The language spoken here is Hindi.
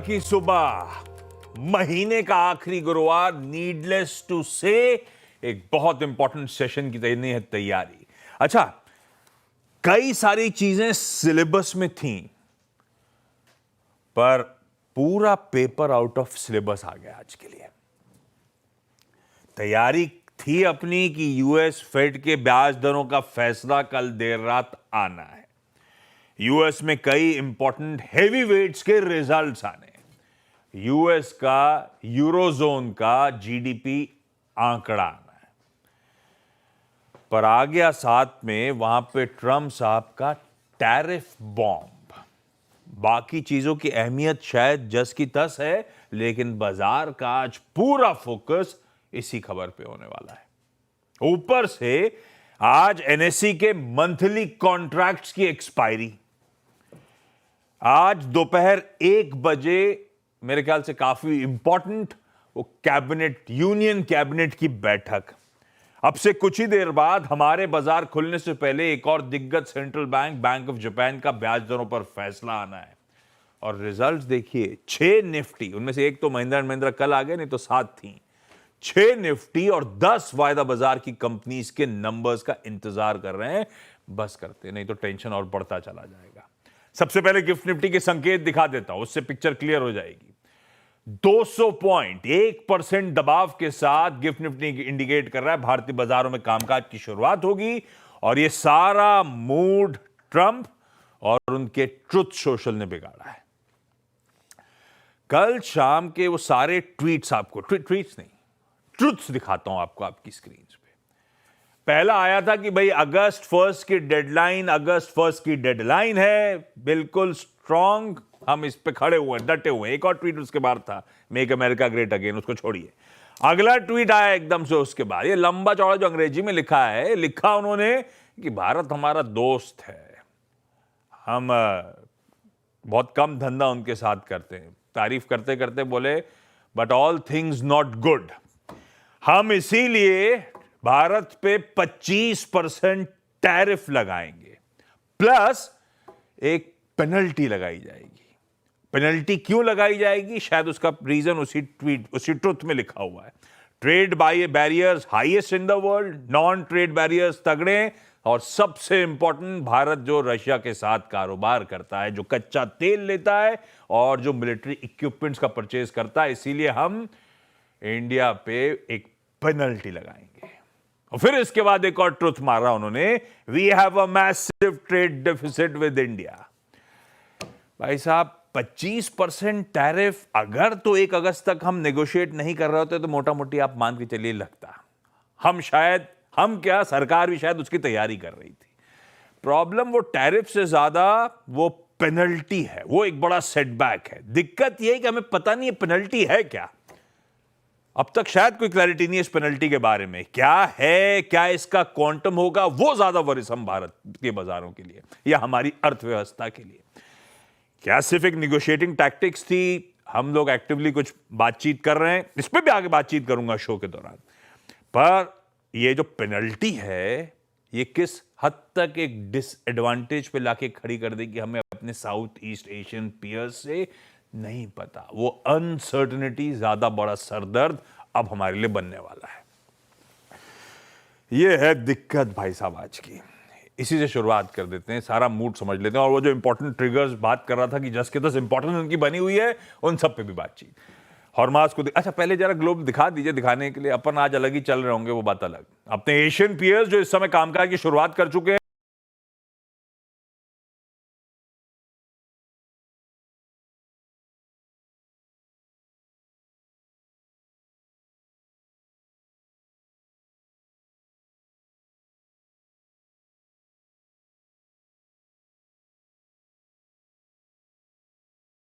की सुबह, महीने का आखिरी गुरुवार, नीडलेस टू से एक बहुत इंपॉर्टेंट सेशन की तैयारी। अच्छा, कई सारी चीजें सिलेबस में थीं, पर पूरा पेपर आउट ऑफ सिलेबस आ गया आज के लिए। तैयारी थी अपनी कि यूएस फेड के ब्याज दरों का फैसला कल देर रात आना है। यूएस में कई इंपॉर्टेंट हेवी वेट्स के रिजल्ट्स आने, यूएस का यूरोजोन का जीडीपी आंकड़ा आना है, पर आ गया साथ में वहां पे ट्रंप साहब का टैरिफ बॉम्ब। बाकी चीजों की अहमियत शायद जस की तस है, लेकिन बाजार का आज पूरा फोकस इसी खबर पे होने वाला है। ऊपर से आज एनएसई के मंथली कॉन्ट्रैक्ट्स की एक्सपायरी, आज दोपहर 1 बजे मेरे ख्याल से काफी इंपॉर्टेंट वो कैबिनेट, यूनियन कैबिनेट की बैठक। अब से कुछ ही देर बाद हमारे बाजार खुलने से पहले एक और दिग्गज central bank, bank of Japan का ब्याज दरों पर फैसला आना है। और रिजल्ट्स देखिए, 6 निफ्टी, उनमें से एक तो महिंद्रा एंड महिंद्रा कल आ गए, नहीं तो 7 थी। 6 निफ्टी और 10 वायदा बाजार की कंपनीज के नंबर्स का इंतजार कर रहे हैं। बस करते, नहीं तो टेंशन और बढ़ता चला जाएगा। सबसे पहले गिफ्ट निफ्टी के संकेत दिखा देता हूं, उससे पिक्चर क्लियर हो जाएगी। 200 पॉइंट, 1% दबाव के साथ गिफ्ट निफ्टी इंडिकेट कर रहा है भारतीय बाजारों में कामकाज की शुरुआत होगी। और यह सारा मूड ट्रंप और उनके ट्रुथ सोशल ने बिगाड़ा है। कल शाम के वो सारे ट्वीट्स, आपको ट्वीट्स नहीं, ट्रुथ्स दिखाता हूं आपको आपकी स्क्रीन पे। पहला आया था कि भाई अगस्त 1 की डेडलाइन है, बिल्कुल स्ट्रांग, हम इस पे खड़े हुए हैं, डटे हुए हैं। एक और ट्वीट उसके बाद था, मेक अमेरिका ग्रेट अगेन, उसको छोड़िए। अगला ट्वीट आया एकदम से उसके बाद, ये लंबा चौड़ा जो अंग्रेजी में लिखा है, लिखा उन्होंने कि भारत हमारा दोस्त है, हम बहुत कम धंधा उनके साथ करते हैं। तारीफ करते करते बोले, but all things not good, हम इसीलिए भारत पे 25% टैरिफ लगाएंगे, प्लस एक पेनल्टी लगाई जाएगी। पेनल्टी क्यों लगाई जाएगी, शायद उसका रीजन उसी ट्रुथ में लिखा हुआ है। Trade barriers highest in the world, non trade barriers तगड़े, और सबसे इंपॉर्टेंट, भारत जो रशिया के साथ कारोबार करता है, जो कच्चा तेल लेता है और जो मिलिट्री इक्विपमेंट्स का परचेज करता है, इसीलिए हम इंडिया पे एक पेनल्टी लगाएंगे। और फिर इसके बाद एक और ट्रुथ मारा उन्होंने, we have a massive trade deficit with India. भाई साहब, 25% टैरिफ अगर तो 1 अगस्त तक हम नेगोशिएट नहीं कर रहे होते तो मोटा मोटी आप मान के चलिए लगता, हम क्या, सरकार भी शायद उसकी तैयारी कर रही थी। प्रॉब्लम वो टैरिफ से ज्यादा वो पेनल्टी है, वो एक बड़ा सेटबैक है। दिक्कत यह है कि हमें पता नहीं है पेनल्टी है क्या। अब तक शायद कोई क्लैरिटी नहीं है इस पेनल्टी के बारे में, क्या है, क्या इसका क्वांटम होगा, वो ज्यादा वरिसम भारत के बाजारों के लिए या हमारी अर्थव्यवस्था के लिए। क्या सिर्फ एक निगोशिएटिंग टैक्टिक्स थी, हम लोग एक्टिवली कुछ बातचीत कर रहे हैं, इस पर भी आगे बातचीत करूंगा शो के दौरान। पर ये जो पेनल्टी है, ये किस हद तक एक डिसएडवांटेज पे लाके खड़ी कर देगी हमें अपने साउथ ईस्ट एशियन पीयर्स से, नहीं पता। वो अनसर्टेनिटी ज्यादा बड़ा सरदर्द अब हमारे लिए बनने वाला है। ये है दिक्कत भाई साहब आज की। इसी से शुरुआत कर देते हैं, सारा मूड समझ लेते हैं, और वो जो इंपॉर्टेंट ट्रिगर्स बात कर रहा था कि जस के तस इंपॉर्टेंट उनकी बनी हुई है, उन सब पे भी बातचीत। हॉर्मास को अच्छा पहले जरा ग्लोब दिखा दीजिए, दिखाने के लिए अपन आज अलग ही चल रहे होंगे, वो बात अलग। अपने एशियन पीयर्स जो इस समय कामकाज की शुरुआत कर चुके हैं,